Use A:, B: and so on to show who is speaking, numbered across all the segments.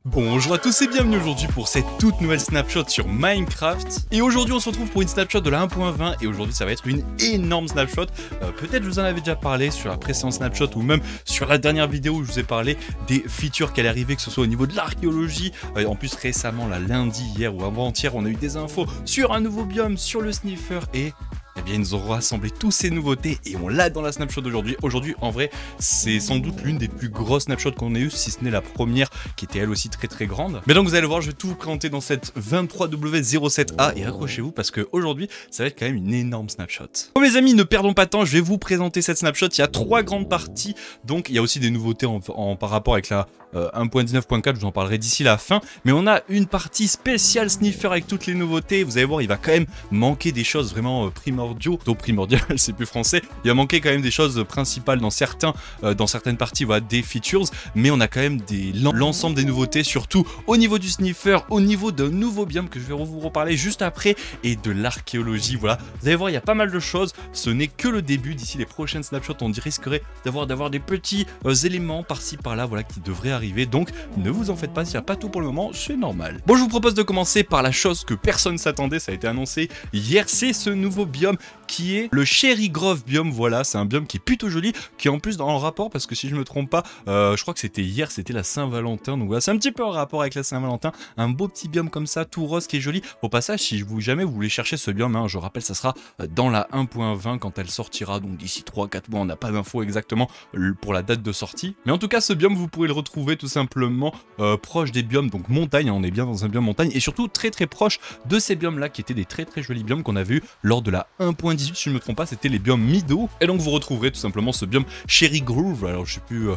A: Bonjour à tous et bienvenue aujourd'hui pour cette toute nouvelle snapshot sur Minecraft. Et aujourd'hui on se retrouve pour une snapshot de la 1.20 et aujourd'hui ça va être une énorme snapshot. Peut-être je vous en avais déjà parlé sur la précédente snapshot ou même sur la dernière vidéo où je vous ai parlé des features qui allaient arriver, que ce soit au niveau de l'archéologie. En plus récemment, là, lundi, hier ou avant-hier, on a eu des infos sur un nouveau biome, sur le sniffer et... eh bien, ils nous ont rassemblé tous ces nouveautés et on l'a dans la snapshot d'aujourd'hui. Aujourd'hui, en vrai, c'est sans doute l'une des plus grosses snapshots qu'on ait eues, si ce n'est la première, qui était elle aussi très grande. Mais donc, vous allez voir, je vais tout vous présenter dans cette 23W07A et accrochez-vous parce qu'aujourd'hui, ça va être quand même une énorme snapshot. Bon, mes amis, ne perdons pas de temps, je vais vous présenter cette snapshot. Il y a trois grandes parties, donc il y a aussi des nouveautés par rapport avec la 1.19.4, je vous en parlerai d'ici la fin. Mais on a une partie spéciale sniffer avec toutes les nouveautés. Vous allez voir, il va quand même manquer des choses vraiment primordial, c'est plus français. Il va manquer quand même des choses principales dans certaines parties, voilà, des features, mais on a quand même l'ensemble des nouveautés, surtout au niveau du sniffer, au niveau d'un nouveau biome que je vais vous reparler juste après, et de l'archéologie. Voilà, vous allez voir, il y a pas mal de choses. Ce n'est que le début. D'ici les prochaines snapshots, on risquerait d'avoir des petits éléments par-ci par-là, voilà, qui devraient arriver. Donc ne vous en faites pas, s'il n'y a pas tout pour le moment, c'est normal. Bon, je vous propose de commencer par la chose que personne s'attendait, ça a été annoncé hier, c'est ce nouveau biome qui est le Cherry Grove biome. Voilà, c'est un biome qui est plutôt joli, qui est en plus dans le rapport, parce que si je me trompe pas, je crois que c'était hier, c'était la Saint-Valentin, donc voilà, c'est un petit peu en rapport avec la Saint-Valentin, un beau petit biome comme ça, tout rose, qui est joli. Au passage, si jamais vous voulez chercher ce biome, hein, je rappelle, ça sera dans la 1.20 quand elle sortira, donc d'ici 3-4 mois, on n'a pas d'infos exactement pour la date de sortie, mais en tout cas, ce biome, vous pourrez le retrouver tout simplement proche des biomes, donc montagne, hein, on est bien dans un biome montagne, et surtout très proche de ces biomes là, qui étaient des très jolis biomes qu'on a vu lors de la 1.18, si je ne me trompe pas, c'était les biomes Mido. Et donc vous retrouverez tout simplement ce biome Cherry Grove. Alors je sais plus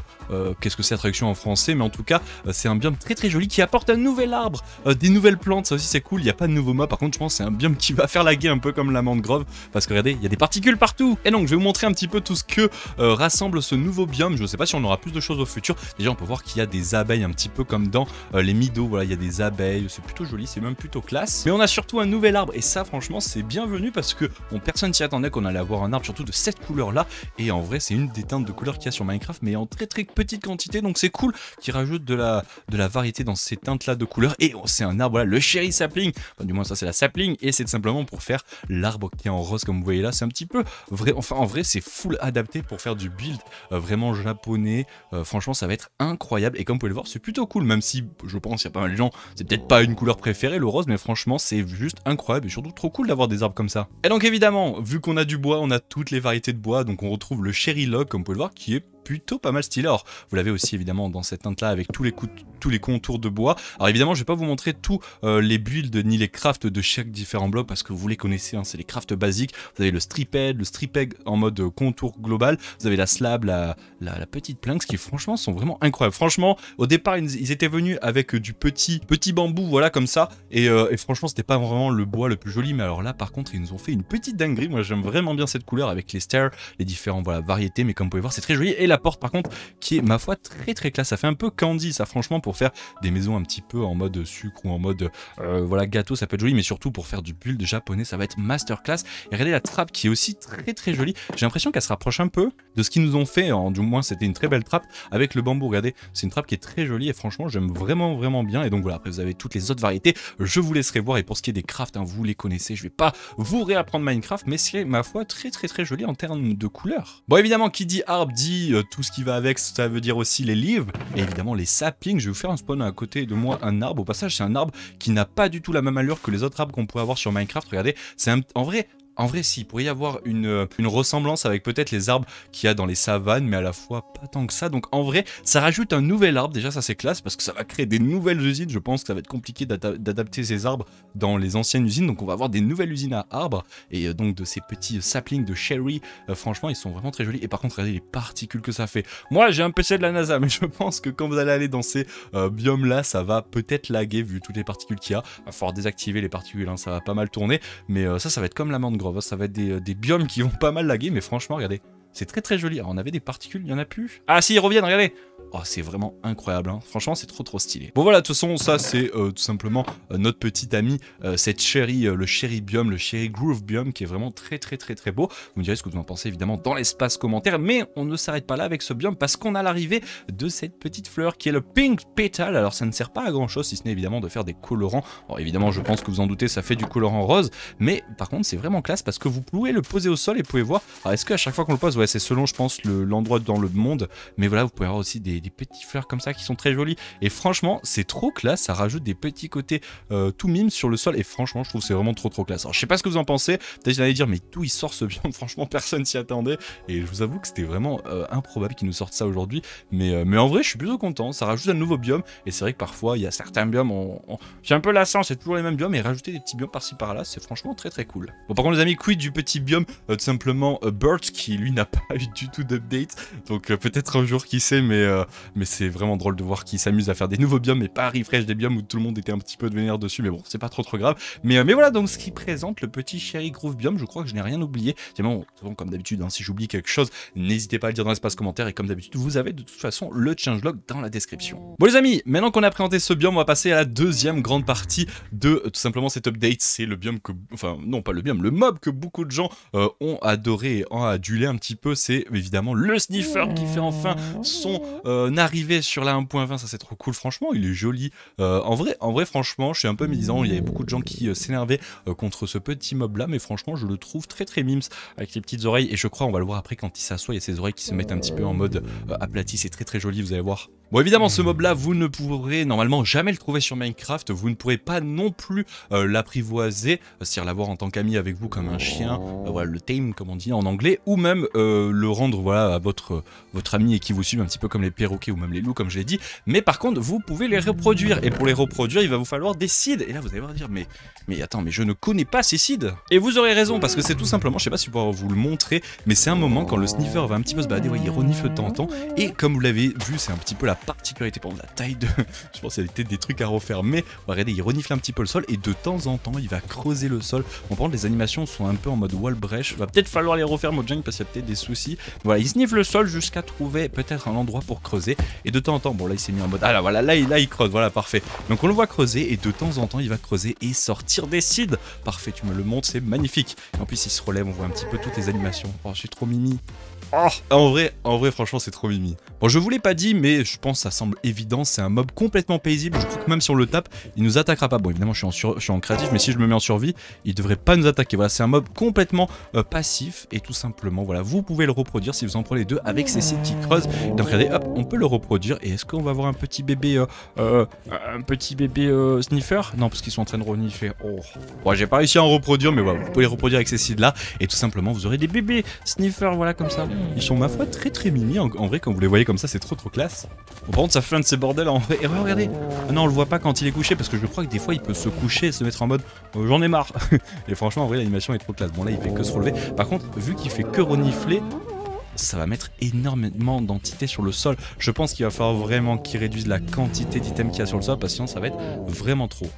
A: qu'est-ce que c'est la traduction en français, mais en tout cas c'est un biome très joli qui apporte un nouvel arbre, des nouvelles plantes, ça aussi c'est cool. Il n'y a pas de nouveau mob, par contre je pense que c'est un biome qui va faire laguer un peu comme la mangrove, parce que regardez, il y a des particules partout. Et donc je vais vous montrer un petit peu tout ce que rassemble ce nouveau biome. Je ne sais pas si on aura plus de choses au futur. Déjà on peut voir qu'il y a des abeilles un petit peu comme dans les Mido. Voilà, il y a des abeilles, c'est plutôt joli, c'est même plutôt classe. Mais on a surtout un nouvel arbre, et ça franchement c'est bienvenu, parce que personne s'y attendait qu'on allait avoir un arbre surtout de cette couleur là, et en vrai c'est une des teintes de couleurs qu'il y a sur Minecraft, mais en très petite quantité, donc c'est cool qu'ils rajoutent de la variété dans ces teintes là de couleurs. Et c'est un arbre, voilà, le Cherry Sapling, enfin, du moins ça c'est la sapling, et c'est simplement pour faire l'arbre qui est en rose comme vous voyez là. C'est un petit peu vrai, enfin en vrai c'est full adapté pour faire du build vraiment japonais. Franchement ça va être incroyable, et comme vous pouvez le voir c'est plutôt cool, même si je pense qu'il y a pas mal de gens, c'est peut-être pas une couleur préférée le rose, mais franchement c'est juste incroyable, et surtout trop cool d'avoir des arbres comme ça. Et donc évidemment, vu qu'on a du bois, on a toutes les variétés de bois, donc on retrouve le Cherry Log comme vous pouvez le voir, qui est plutôt pas mal stylé. Alors vous l'avez aussi évidemment dans cette teinte là avec tous les contours de bois. Alors évidemment je vais pas vous montrer tous les builds ni les crafts de chaque différent bloc, parce que vous les connaissez, hein, c'est les crafts basiques. Vous avez le striped, le stripeg en mode contour global, vous avez la slab, la petite planks, qui franchement sont vraiment incroyables. Franchement au départ ils étaient venus avec du petit bambou, voilà, comme ça, et franchement c'était pas vraiment le bois le plus joli, mais alors là par contre ils nous ont fait une petite dinguerie. Moi j'aime vraiment bien cette couleur avec les stairs, les différentes, voilà, variétés, mais comme vous pouvez voir c'est très joli. Et la porte par contre qui est ma foi très classe, ça fait un peu candy ça, franchement pour faire des maisons un petit peu en mode sucre ou en mode voilà, gâteau, ça peut être joli, mais surtout pour faire du build japonais ça va être masterclass. Et regardez la trappe qui est aussi très jolie, j'ai l'impression qu'elle se rapproche un peu de ce qu'ils nous ont fait, du moins c'était une très belle trappe avec le bambou. Regardez, c'est une trappe qui est très jolie et franchement j'aime vraiment bien. Et donc voilà, après vous avez toutes les autres variétés, je vous laisserai voir. Et pour ce qui est des crafts, hein, vous les connaissez, je vais pas vous réapprendre Minecraft, mais c'est ma foi très joli en termes de couleurs. Bon évidemment qui dit arbre dit tout ce qui va avec, ça veut dire aussi les livres et évidemment les saplings. Je vais vous faire un spawn à côté de moi, un arbre. Au passage c'est un arbre qui n'a pas du tout la même allure que les autres arbres qu'on pourrait avoir sur Minecraft. Regardez, c'est en vrai, si, il pourrait y avoir une ressemblance avec peut-être les arbres qu'il y a dans les savanes, mais à la fois pas tant que ça. Donc en vrai, ça rajoute un nouvel arbre, déjà ça c'est classe, parce que ça va créer des nouvelles usines. Je pense que ça va être compliqué d'adapter ces arbres dans les anciennes usines, donc on va avoir des nouvelles usines à arbres, et donc de ces petits saplings de cherry, franchement ils sont vraiment très jolis. Et par contre, regardez les particules que ça fait. Moi j'ai un PC de la NASA, mais je pense que quand vous allez aller dans ces biomes là, ça va peut-être laguer vu toutes les particules qu'il y a. Il va falloir désactiver les particules, hein, ça va pas mal tourner, mais ça va être comme la mangrove. Ça va être des biomes qui vont pas mal laguer, mais franchement regardez, C'est très très joli. Alors, on avait des particules, il y en a plus. Ah si, ils reviennent, regardez. Oh, c'est vraiment incroyable, hein. Franchement, c'est trop stylé. Bon voilà, de toute façon, ça c'est tout simplement notre petit ami, cette Cherry, le Cherry Biome, le Cherry Groove Biome, qui est vraiment très beau. Vous me direz ce que vous en pensez évidemment dans l'espace commentaire, mais on ne s'arrête pas là avec ce biome parce qu'on a l'arrivée de cette petite fleur qui est le Pink Petal. Alors ça ne sert pas à grand chose si ce n'est évidemment de faire des colorants. Alors évidemment, je pense que vous en doutez, ça fait du colorant rose, mais par contre c'est vraiment classe parce que vous pouvez le poser au sol et vous pouvez voir. Alors est-ce qu'à chaque fois qu'on le pose, ouais, c'est selon je pense l'endroit dans le monde, mais voilà, vous pouvez avoir aussi des petites fleurs comme ça qui sont très jolies et franchement c'est trop classe, ça rajoute des petits côtés tout mime sur le sol et franchement je trouve que c'est vraiment trop classe. Alors je sais pas ce que vous en pensez, peut-être j'allais dire mais d'où il sort ce biome, franchement personne s'y attendait et je vous avoue que c'était vraiment improbable qu'ils nous sortent ça aujourd'hui, mais en vrai je suis plutôt content, ça rajoute un nouveau biome et c'est vrai que parfois il y a certains biomes, j'ai un peu lassant, c'est toujours les mêmes biomes et rajouter des petits biomes par-ci par-là c'est franchement très cool. Bon par contre les amis, quid du petit biome tout simplement Birch qui lui n'a pas eu du tout d'update, donc peut-être un jour qui sait, mais c'est vraiment drôle de voir qu'il s'amuse à faire des nouveaux biomes et pas refresh des biomes où tout le monde était un petit peu de vénère dessus, mais bon c'est pas trop grave, mais voilà donc ce qui présente le petit Cherry Groove Biome. Je crois que je n'ai rien oublié, bon, comme d'habitude hein, si j'oublie quelque chose n'hésitez pas à le dire dans l'espace commentaire et comme d'habitude vous avez de toute façon le changelog dans la description. Bon les amis, maintenant qu'on a présenté ce biome, on va passer à la deuxième grande partie de tout simplement cet update. C'est le biome que, enfin non pas le biome, le mob que beaucoup de gens ont adoré et ont adulé un petit peu, c'est évidemment le sniffer qui fait enfin son arrivée sur la 1.20. Ça c'est trop cool, franchement il est joli. En vrai franchement je suis un peu médisant, il y avait beaucoup de gens qui s'énervaient contre ce petit mob là, mais franchement je le trouve très mimes avec les petites oreilles et je crois on va le voir après quand il s'assoit, il y a ses oreilles qui se mettent un petit peu en mode aplati, c'est très joli, vous allez voir. Bon évidemment ce mob là vous ne pourrez normalement jamais le trouver sur Minecraft, vous ne pourrez pas non plus l'apprivoiser, c'est-à-dire l'avoir en tant qu'ami avec vous comme un chien, voilà le tame comme on dit en anglais, ou même le rendre voilà à votre ami et qui vous suit un petit peu comme les perroquets ou même les loups comme je l'ai dit, mais par contre vous pouvez les reproduire et pour les reproduire il va vous falloir des seeds et là vous allez voir dire mais attends mais je ne connais pas ces seeds et vous aurez raison parce que c'est tout simplement, je sais pas si je pourrais vous le montrer, mais c'est un moment quand le sniffer va un petit peu se balader, ouais, il renifle de temps en temps et comme vous l'avez vu c'est un petit peu la particularité pour la taille de je pense qu'il y a peut-être des trucs à refaire, mais regardez il renifle un petit peu le sol et de temps en temps il va creuser le sol. Bon par contre les animations sont un peu en mode wall breach, va peut-être falloir les refaire Mojang parce qu'il y a peut-être des soucis. Voilà il sniffe le sol jusqu'à trouver peut-être un endroit pour creuser et de temps en temps, bon là il s'est mis en mode ah là voilà là il creuse, voilà parfait, donc on le voit creuser et de temps en temps il va creuser et sortir des seeds. Parfait, tu me le montres, c'est magnifique. En plus il se relève, on voit un petit peu toutes les animations. Oh je suis trop mimi. Oh, en vrai franchement c'est trop mimi. Bon je vous l'ai pas dit mais je pense que ça semble évident, c'est un mob complètement paisible, je crois que même si on le tape il nous attaquera pas. Bon évidemment je suis en créatif mais si je me mets en survie il devrait pas nous attaquer. Voilà c'est un mob complètement passif et tout simplement voilà vous pouvez le reproduire si vous en prenez deux avec ces seeds qui creusent. Donc regardez hop on peut le reproduire et est-ce qu'on va avoir un petit bébé sniffer? Non parce qu'ils sont en train de renifler. Oh bon, j'ai pas réussi à en reproduire mais voilà vous pouvez les reproduire avec ces seeds là et tout simplement vous aurez des bébés sniffer voilà comme ça. Ils sont ma foi très mimi en vrai quand vous les voyez comme ça c'est trop classe. Bon, par contre ça fait un de ces bordels en vrai. Et regardez, ah non on le voit pas quand il est couché parce que je crois que des fois il peut se coucher et se mettre en mode j'en ai marre. Et franchement en vrai l'animation est trop classe. Bon là il fait que se relever. Par contre vu qu'il fait que renifler, ça va mettre énormément d'entités sur le sol. Je pense qu'il va falloir vraiment qu'il réduise la quantité d'items qu'il y a sur le sol parce que sinon ça va être vraiment trop.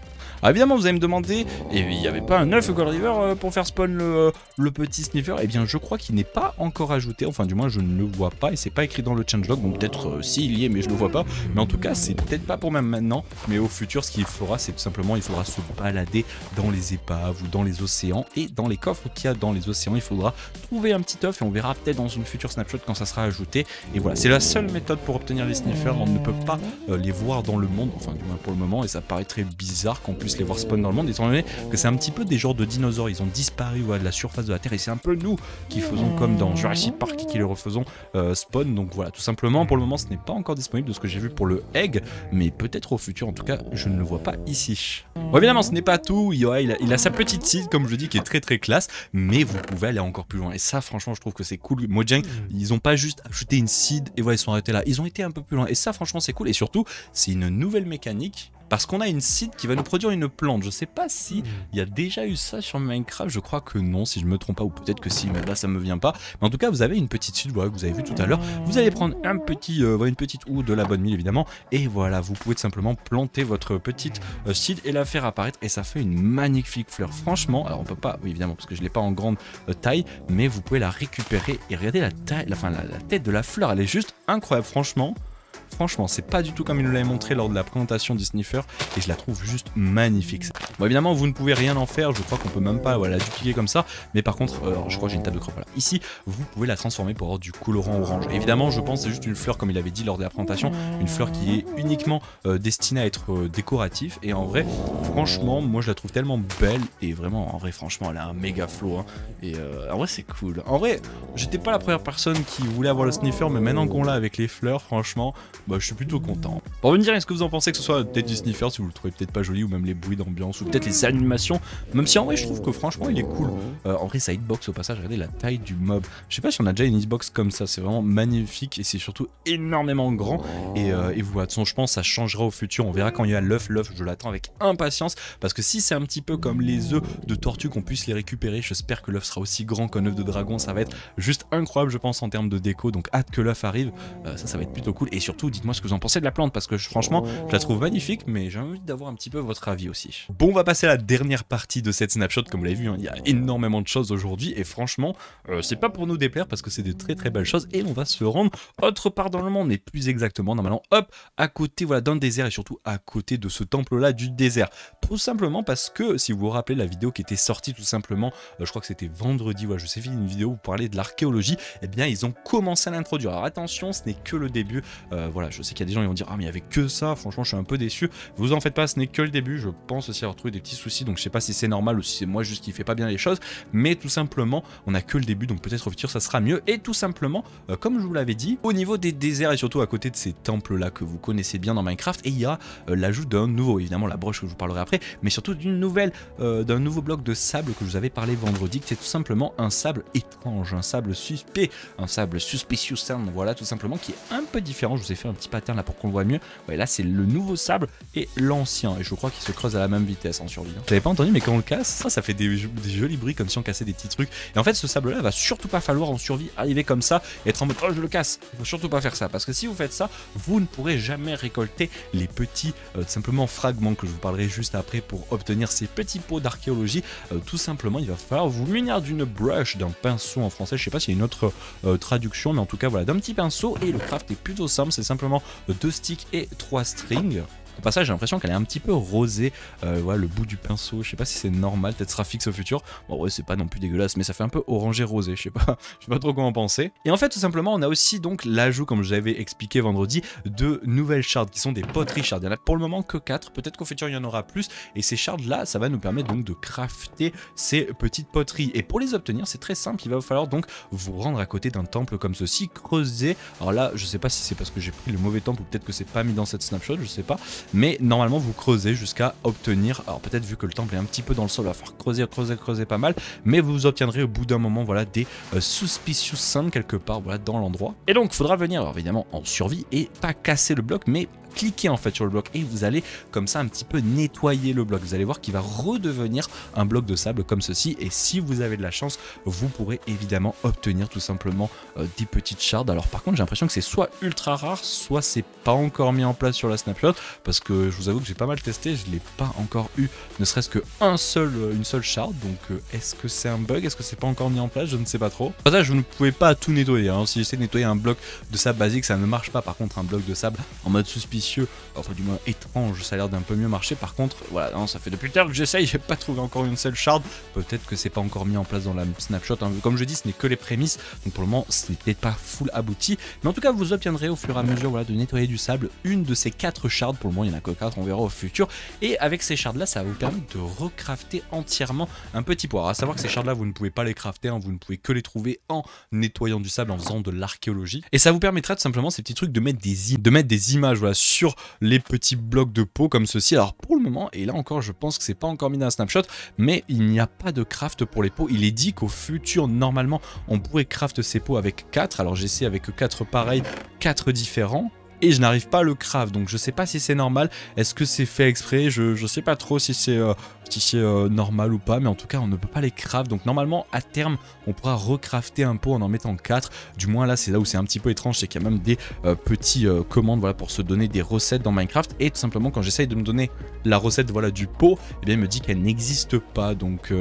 A: Alors évidemment vous allez me demander, et il n'y avait pas un œuf Gold River pour faire spawn le petit sniffer? Eh bien je crois qu'il n'est pas encore ajouté, enfin du moins je ne le vois pas et c'est pas écrit dans le changelog, donc peut-être s'il y est mais je le vois pas, mais en tout cas c'est peut-être pas pour même maintenant, mais au futur ce qu'il fera c'est tout simplement il faudra se balader dans les épaves ou dans les océans et dans les coffres qu'il y a dans les océans il faudra trouver un petit œuf et on verra peut-être dans une future snapshot quand ça sera ajouté. Et voilà c'est la seule méthode pour obtenir les sniffers, on ne peut pas les voir dans le monde, enfin du moins pour le moment, et ça paraît très bizarre qu'on puisse les voir spawn dans le monde étant donné que c'est un petit peu des genres de dinosaures, ils ont disparu voilà, de la surface de la terre et c'est un peu nous qui faisons comme dans Jurassic Park qui les refaisons spawn. Donc voilà tout simplement pour le moment ce n'est pas encore disponible de ce que j'ai vu pour le egg, mais peut-être au futur, en tout cas je ne le vois pas ici. Bon évidemment ce n'est pas tout, il a sa petite seed comme je dis qui est très classe, mais vous pouvez aller encore plus loin et ça franchement je trouve que c'est cool. Mojang ils ont pas juste ajouté une seed et voilà ils sont arrêtés là, ils ont été un peu plus loin et ça franchement c'est cool et surtout c'est une nouvelle mécanique parce qu'on a une seed qui va nous produire une plante. Je sais pas si il y a déjà eu ça sur Minecraft, je crois que non, si je me trompe pas, ou peut-être que si, mais là ça me vient pas. Mais en tout cas, vous avez une petite seed, voilà, que vous avez vu tout à l'heure. Vous allez prendre un petit, une petite ou de la bonne mie évidemment, et voilà, vous pouvez tout simplement planter votre petite seed et la faire apparaître, et ça fait une magnifique fleur. Franchement, alors on peut pas, oui évidemment, parce que je l'ai pas en grande taille, mais vous pouvez la récupérer et regardez la taille, la tête de la fleur, elle est juste incroyable, franchement. Franchement, c'est pas du tout comme il nous l'avait montré lors de la présentation du sniffer, et je la trouve juste magnifique. Bon, évidemment, vous ne pouvez rien en faire, je crois qu'on peut même pas la dupliquer comme ça, mais par contre, je crois que j'ai une table de crop, voilà. Ici, vous pouvez la transformer pour avoir du colorant orange. Évidemment, je pense que c'est juste une fleur, comme il avait dit lors de la présentation, une fleur qui est uniquement destinée à être décorative, et en vrai, franchement, moi je la trouve tellement belle, et vraiment, en vrai, franchement, elle a un méga flow, hein, et en vrai, c'est cool. En vrai, j'étais pas la première personne qui voulait avoir le sniffer, mais maintenant qu'on l'a avec les fleurs, franchement, bah, je suis plutôt content. Pour me dire, est-ce que vous en pensez, que ce soit peut-être du sniffer, si vous le trouvez peut-être pas joli, ou même les bruits d'ambiance, ou peut-être les animations, même si en vrai je trouve que franchement il est cool. En vrai, sa hitbox au passage, regardez la taille du mob. Je sais pas si on a déjà une hitbox comme ça, c'est vraiment magnifique, et c'est surtout énormément grand, et voilà, de toute façon je pense ça changera au futur, on verra quand il y a l'œuf, je l'attends avec impatience, parce que si c'est un petit peu comme les œufs de tortue, qu'on puisse les récupérer, j'espère que l'œuf sera aussi grand qu'un œuf de dragon, ça va être juste incroyable je pense en termes de déco, donc hâte que l'œuf arrive, ça va être plutôt cool, et surtout dites-moi ce que vous en pensez de la plante, parce que franchement je la trouve magnifique, mais j'ai envie d'avoir un petit peu votre avis aussi. Bon, on va passer à la dernière partie de cette snapshot, comme vous l'avez vu, hein, il y a énormément de choses aujourd'hui, et franchement c'est pas pour nous déplaire, parce que c'est de très belles choses, et on va se rendre autre part dans le monde, mais plus exactement normalement hop à côté, voilà, d'un désert, et surtout à côté de ce temple là du désert, tout simplement parce que si vous vous rappelez la vidéo qui était sortie tout simplement, je crois que c'était vendredi, voilà, je sais, une vidéo où vous parlez de l'archéologie, et bien ils ont commencé à l'introduire. Alors attention, ce n'est que le début, voilà, je sais qu'il y a des gens qui vont dire ah mais il y avait que ça, franchement je suis un peu déçu, vous en faites pas, ce n'est que le début, je pense aussi avoir trouvé des petits soucis, donc je sais pas si c'est normal ou si c'est moi juste qui fais pas bien les choses, mais tout simplement on a que le début, donc peut-être au futur ça sera mieux, et tout simplement comme je vous l'avais dit, au niveau des déserts et surtout à côté de ces temples là que vous connaissez bien dans Minecraft, et il y a l'ajout d'un nouveau, évidemment la broche que je vous parlerai après, mais surtout d'une nouvelle, d'un nouveau bloc de sable que je vous avais parlé vendredi, qui c'est tout simplement un sable étrange, un sable suspect, un sable suspicious sand, voilà, tout simplement, qui est un peu différent. Je vous ai fait un petit pattern là pour qu'on le voit mieux. Ouais, là c'est le nouveau sable et l'ancien, et je crois qu'il se creuse à la même vitesse en survie. J'avais pas entendu, mais quand on le casse, ça fait des jolis bruits comme si on cassait des petits trucs. Et en fait, ce sable là va surtout pas falloir en survie arriver comme ça et être en mode oh je le casse. Il faut surtout pas faire ça, parce que si vous faites ça, vous ne pourrez jamais récolter les petits simplement fragments que je vous parlerai juste après pour obtenir ces petits pots d'archéologie. Tout simplement, il va falloir vous munir d'une brush, d'un pinceau en français. Je sais pas s'il y a une autre traduction, mais en tout cas voilà, d'un petit pinceau, et le craft est plutôt simple, c'est simplement 2 sticks et 3 strings. Au passage, j'ai l'impression qu'elle est un petit peu rosée, voilà, le bout du pinceau, je sais pas si c'est normal, peut-être sera fixe au futur. Bon ouais, c'est pas non plus dégueulasse, mais ça fait un peu orangé rosé, je sais pas trop comment penser. Et en fait, tout simplement, on a aussi donc l'ajout, comme je l'avais expliqué vendredi, de nouvelles shards qui sont des poteries shards. Il y en a pour le moment que 4, peut-être qu'au futur il y en aura plus, et ces shards là, ça va nous permettre donc de crafter ces petites poteries. Et pour les obtenir, c'est très simple, il va falloir donc vous rendre à côté d'un temple comme ceci, creuser. Alors là, je sais pas si c'est parce que j'ai pris le mauvais temple ou peut-être que c'est pas mis dans cette snapshot, je sais pas. Mais normalement vous creusez jusqu'à obtenir, alors peut-être vu que le temple est un petit peu dans le sol, il va falloir creuser pas mal, mais vous obtiendrez au bout d'un moment, voilà, des suspicious sand quelque part, voilà, dans l'endroit. Et donc il faudra venir, alors, évidemment en survie, et pas casser le bloc, mais cliquez en fait sur le bloc, et vous allez comme ça un petit peu nettoyer le bloc. Vous allez voir qu'il va redevenir un bloc de sable comme ceci, et si vous avez de la chance, vous pourrez évidemment obtenir tout simplement des petites shards. Alors par contre, j'ai l'impression que c'est soit ultra rare, soit c'est pas encore mis en place sur la snapshot, parce que je vous avoue que j'ai pas mal testé, je l'ai pas encore eu ne serait-ce que une seule shard, donc est-ce que c'est un bug, est-ce que c'est pas encore mis en place, je ne sais pas trop. Pour ça, je ne pouvais pas tout nettoyer, hein. Si j'essaie de nettoyer un bloc de sable basique, ça ne marche pas. Par contre, un bloc de sable en mode suspicieux, enfin du moins étrange, ça a l'air d'un peu mieux marcher. Par contre, voilà, non, ça fait depuis tard que j'essaye, j'ai pas trouvé encore une seule shard. Peut-être que c'est pas encore mis en place dans la snapshot, hein. Comme je dis, ce n'est que les prémices, donc pour le moment, ce n'est peut-être pas full abouti, mais en tout cas, vous obtiendrez au fur et à mesure, voilà, de nettoyer du sable une de ces 4 shards. Pour le moment, il n'y en a que 4, on verra au futur. Et avec ces shards là, ça va vous permettre de recrafter entièrement un petit pot. Alors, à savoir que ces shards là, vous ne pouvez pas les crafter, hein, vous ne pouvez que les trouver en nettoyant du sable, en faisant de l'archéologie. Et ça vous permettra tout simplement, ces petits trucs, de mettre des images, voilà, sur les petits blocs de peau comme ceci. Alors pour le moment, et là encore je pense que c'est pas encore mis dans un snapshot, mais il n'y a pas de craft pour les pots. Il est dit qu'au futur normalement on pourrait craft ces pots avec 4. Alors j'essaie avec 4 pareils, 4 différents. et je n'arrive pas à le craft. Donc je sais pas si c'est normal, est-ce que c'est fait exprès, je sais pas trop si c'est normal ou pas, mais en tout cas on ne peut pas les craft. Donc normalement à terme on pourra recrafter un pot en mettant 4. Du moins là c'est là où c'est un petit peu étrange, c'est qu'il y a même des petits commandes voilà, pour se donner des recettes dans Minecraft, et tout simplement quand j'essaye de me donner la recette voilà, du pot, eh bien, il me dit qu'elle n'existe pas. Donc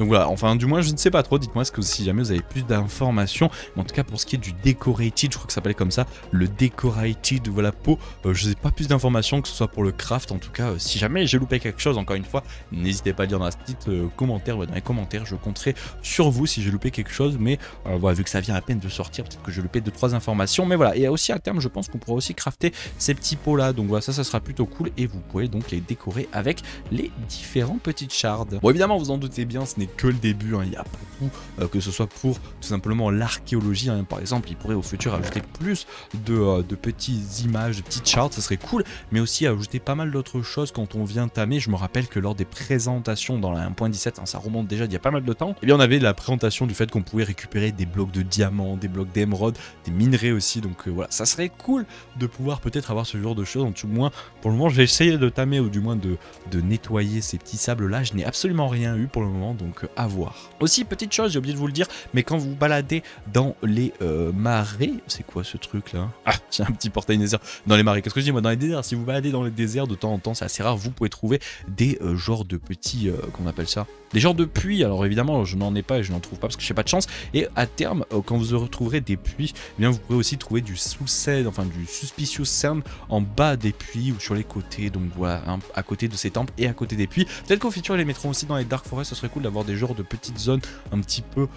A: voilà, enfin du moins je ne sais pas trop, dites-moi ce que si jamais vous avez plus d'informations. Mais en tout cas pour ce qui est du decorated, je crois que ça s'appelle comme ça, le decorated voilà pot, je n'ai pas plus d'informations que ce soit pour le craft. En tout cas si jamais j'ai loupé quelque chose, encore une fois, n'hésitez pas à le dire dans la petite commentaire, dans les commentaires, je compterai sur vous si j'ai loupé quelque chose. Mais voilà, vu que ça vient à peine de sortir, peut-être que j'ai loupé 2-3 informations, mais voilà. Et aussi à terme je pense qu'on pourra aussi crafter ces petits pots là, donc voilà, ça sera plutôt cool, et vous pourrez donc les décorer avec les différents petites shards. Bon évidemment vous en doutez bien, ce n'est que le début, hein. Il y a beaucoup, que ce soit pour tout simplement l'archéologie, hein. Par exemple il pourrait au futur ajouter plus de petites images, de petites shards, ça serait cool, mais aussi ajouter pas mal d'autres choses quand on vient tamer. Je me rappelle que lors des présentations dans la 1.17, hein, ça remonte déjà d'il y a pas mal de temps, et bien on avait la présentation du fait qu'on pouvait récupérer des blocs de diamants, des blocs d'émeraude, des minerais aussi, donc voilà, ça serait cool de pouvoir peut-être avoir ce genre de choses. En tout moins pour le moment j'ai essayé de tamer, ou du moins de nettoyer ces petits sables là, je n'ai absolument rien eu pour le moment, donc à voir. Aussi petite chose, j'ai oublié de vous le dire, mais quand vous baladez dans les marais, c'est quoi ce truc là? Ah, c'est un petit portail désert dans les marais, qu'est-ce que je dis moi, dans les déserts, si vous baladez dans les déserts de temps en temps, c'est assez rare, vous pouvez trouver des genres de petits, comment on appelle ça, des genres de puits. Alors évidemment je n'en ai pas et je n'en trouve pas parce que j'ai pas de chance, et à terme quand vous retrouverez des puits, eh bien vous pourrez aussi trouver du sous-sand, enfin du suspicious sand en bas des puits ou sur les côtés, donc voilà, hein, à côté de ces temples et à côté des puits. Peut-être qu'au futur ils les mettront aussi dans les dark forests, ce serait cool d'avoir des genres de petites zones un petit peu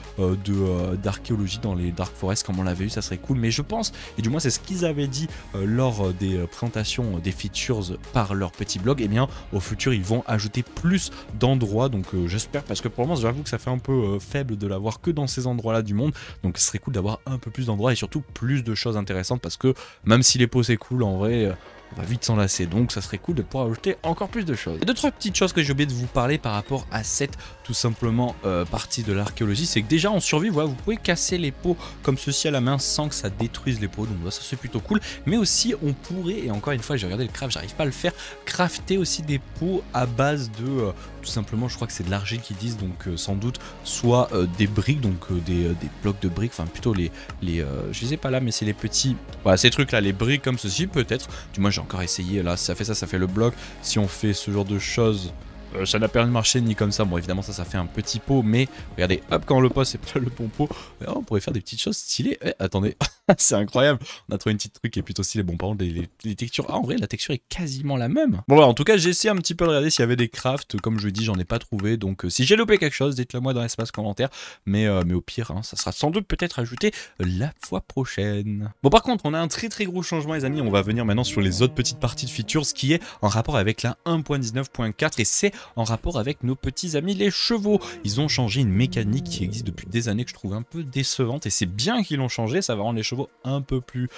A: d'archéologie dans les dark forests comme on l'avait eu, ça serait cool. Mais je pense, et du moins c'est ce qu'ils avaient dit lors des présentations des features par leur petit blog, et bien au futur ils vont ajouter plus d'endroits, donc j'espère, parce que pour le moment j'avoue que ça fait un peu faible de l'avoir que dans ces endroits là du monde, donc ce serait cool d'avoir un peu plus d'endroits et surtout plus de choses intéressantes, parce que même si les pots c'est cool, en vrai on va vite s'en lasser, donc ça serait cool de pouvoir ajouter encore plus de choses. Et d'autres petites choses que j'ai oublié de vous parler par rapport à cette tout simplement partie de l'archéologie, c'est que déjà en survie, voilà, vous pouvez casser les pots comme ceci à la main sans que ça détruise les pots, donc voilà, ça c'est plutôt cool. Mais aussi on pourrait, et encore une fois j'ai regardé le craft, j'arrive pas à le faire, crafter aussi des pots à base de tout simplement, je crois que c'est de l'argile qu'ils disent, donc sans doute soit des briques, donc des blocs de briques, enfin plutôt je les ai pas là, mais c'est les petits, voilà, ces trucs là, les briques comme ceci peut-être, du moins j'ai encore essayé, là ça fait le bloc. Si on fait ce genre de choses, ça n'a pas rien de marcher ni comme ça. Bon évidemment ça fait un petit pot, mais regardez, hop, quand on le pose c'est pas le bon pot. On pourrait faire des petites choses stylées. Attendez, c'est incroyable, on a trouvé une petite truc qui est plutôt stylée. Bon par contre les textures, en vrai la texture est quasiment la même. Bon voilà, en tout cas j'ai essayé un petit peu de regarder s'il y avait des crafts, comme je dis j'en ai pas trouvé, donc si j'ai loupé quelque chose dites-le moi dans l'espace commentaire, mais au pire hein, ça sera sans doute peut-être ajouté la fois prochaine. Bon par contre on a un très gros changement les amis, on va venir maintenant sur les autres petites parties de features, ce qui est en rapport avec la 1.19.4, et c'est en rapport avec nos petits amis les chevaux. Ils ont changé une mécanique qui existe depuis des années que je trouve un peu décevante, et c'est bien qu'ils l'ont changé, ça va rendre les chevaux un peu plus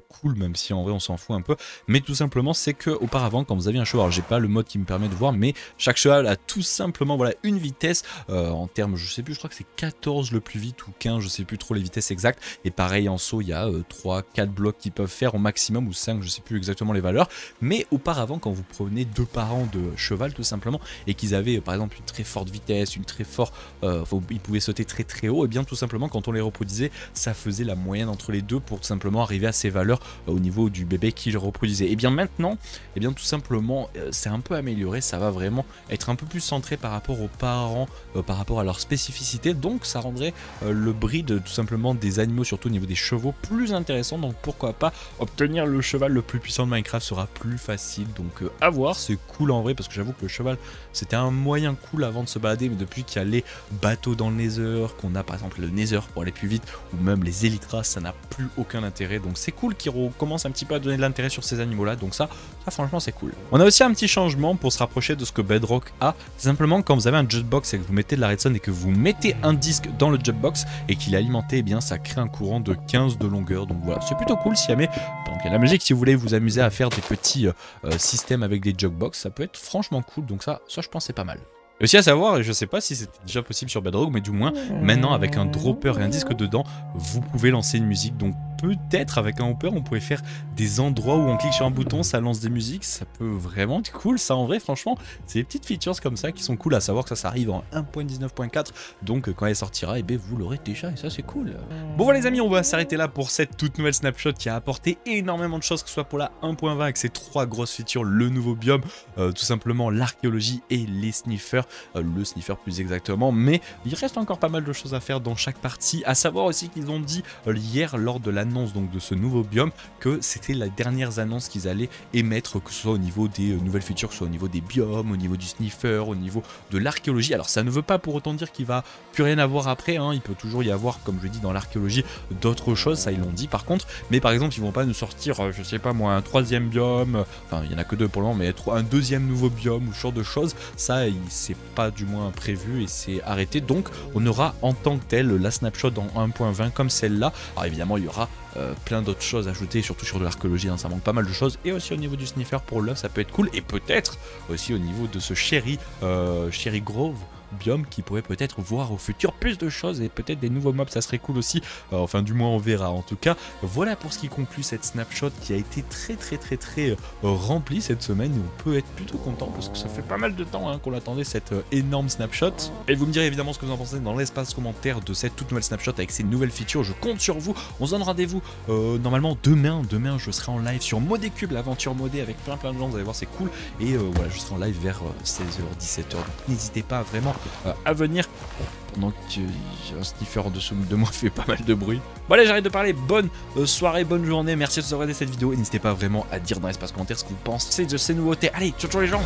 A: cool, même si en vrai on s'en fout un peu, mais tout simplement c'est que auparavant quand vous aviez un cheval, alors j'ai pas le mode qui me permet de voir, mais chaque cheval a tout simplement voilà une vitesse en termes, je sais plus, je crois que c'est 14 le plus vite ou 15, je sais plus trop les vitesses exactes, et pareil en saut il y a 3-4 blocs qu'ils peuvent faire au maximum, ou 5, je sais plus exactement les valeurs, mais auparavant quand vous prenez 2 parents de cheval tout simplement, et qu'ils avaient par exemple une très forte vitesse, une très forte, ils pouvaient sauter très haut, et bien tout simplement quand on les reproduisait, ça faisait la moyenne entre les deux pour tout simplement arriver à ces valeurs au niveau du bébé qu'ils reproduisaient. Et bien maintenant, et bien tout simplement c'est un peu amélioré, ça va vraiment être un peu plus centré par rapport aux parents, par rapport à leur spécificité, donc ça rendrait le breed tout simplement des animaux, surtout au niveau des chevaux, plus intéressant, donc pourquoi pas obtenir le cheval le plus puissant de Minecraft sera plus facile, donc à voir, c'est cool en vrai, parce que j'avoue que le cheval c'était un moyen cool avant de se balader, mais depuis qu'il y a les bateaux dans le Nether, qu'on a par exemple le Nether pour aller plus vite, ou même les Elytras, ça n'a plus aucun intérêt, donc c'est cool qu'ils recommencent un petit peu à donner de l'intérêt sur ces animaux là, donc ça franchement c'est cool. On a aussi un petit changement pour se rapprocher de ce que Bedrock a, simplement quand vous avez un jukebox et que vous mettez de la redstone et que vous mettez un disque dans le jukebox et qu'il est alimenté, eh bien ça crée un courant de 15 de longueur, donc voilà, c'est plutôt cool si jamais, donc il y a la musique, si vous voulez vous amuser à faire des petits systèmes avec des jukebox, ça peut être franchement cool, donc ça je pense c'est pas mal. Et aussi à savoir, et je sais pas si c'était déjà possible sur Bedrock, mais du moins maintenant avec un dropper et un disque dedans, vous pouvez lancer une musique, donc peut-être avec un hopper on pourrait faire des endroits où on clique sur un bouton, ça lance des musiques, ça peut vraiment être cool ça en vrai. Franchement c'est des petites features comme ça qui sont cool, à savoir que ça arrive en 1.19.4, donc quand elle sortira et vous l'aurez déjà et ça c'est cool. Bon voilà les amis, on va s'arrêter là pour cette toute nouvelle snapshot qui a apporté énormément de choses, que ce soit pour la 1.20 avec ses 3 grosses features, le nouveau biome, tout simplement l'archéologie et les sniffers, le sniffer plus exactement, mais il reste encore pas mal de choses à faire dans chaque partie, à savoir aussi qu'ils ont dit hier lors de l'annonce donc de ce nouveau biome que c'était les dernières annonces qu'ils allaient émettre, que ce soit au niveau des nouvelles features, que ce soit au niveau des biomes, au niveau du sniffer, au niveau de l'archéologie. Alors ça ne veut pas pour autant dire qu'il va plus rien avoir après, hein. Il peut toujours y avoir, comme je dis dans l'archéologie, d'autres choses, ça ils l'ont dit par contre, mais par exemple ils vont pas nous sortir, je sais pas moi, un 3e biome, enfin il y en a que 2 pour le moment, mais un 2e nouveau biome ou ce genre de choses, ça c'est pas du moins prévu et c'est arrêté, donc on aura en tant que tel la snapshot en 1.20 comme celle-là. Alors évidemment il y aura plein d'autres choses ajoutées, surtout sur de l'archéologie, hein, ça manque pas mal de choses, et aussi au niveau du sniffer pour l'œuf ça peut être cool, et peut-être aussi au niveau de ce Cherry Grove biome qui pourrait peut-être voir au futur plus de choses et peut-être des nouveaux mobs, ça serait cool aussi, enfin du moins on verra. En tout cas voilà pour ce qui conclut cette snapshot qui a été très remplie cette semaine, et on peut être plutôt content parce que ça fait pas mal de temps hein, qu'on attendait cette énorme snapshot, et vous me direz évidemment ce que vous en pensez dans l'espace commentaire de cette toute nouvelle snapshot avec ces nouvelles features. Je compte sur vous, on se donne rendez-vous normalement demain je serai en live sur Modécube, l'aventure modée avec plein de gens, vous allez voir c'est cool, et voilà je serai en live vers 16h 17h, donc n'hésitez pas vraiment à venir pendant que un sniffer en dessous de moi fait pas mal de bruit. Bon allez, j'arrête de parler, bonne soirée, bonne journée, merci de vous avoir regardé cette vidéo et n'hésitez pas vraiment à dire dans l'espace commentaire ce que vous pensez de ces nouveautés. Allez, ciao les gens.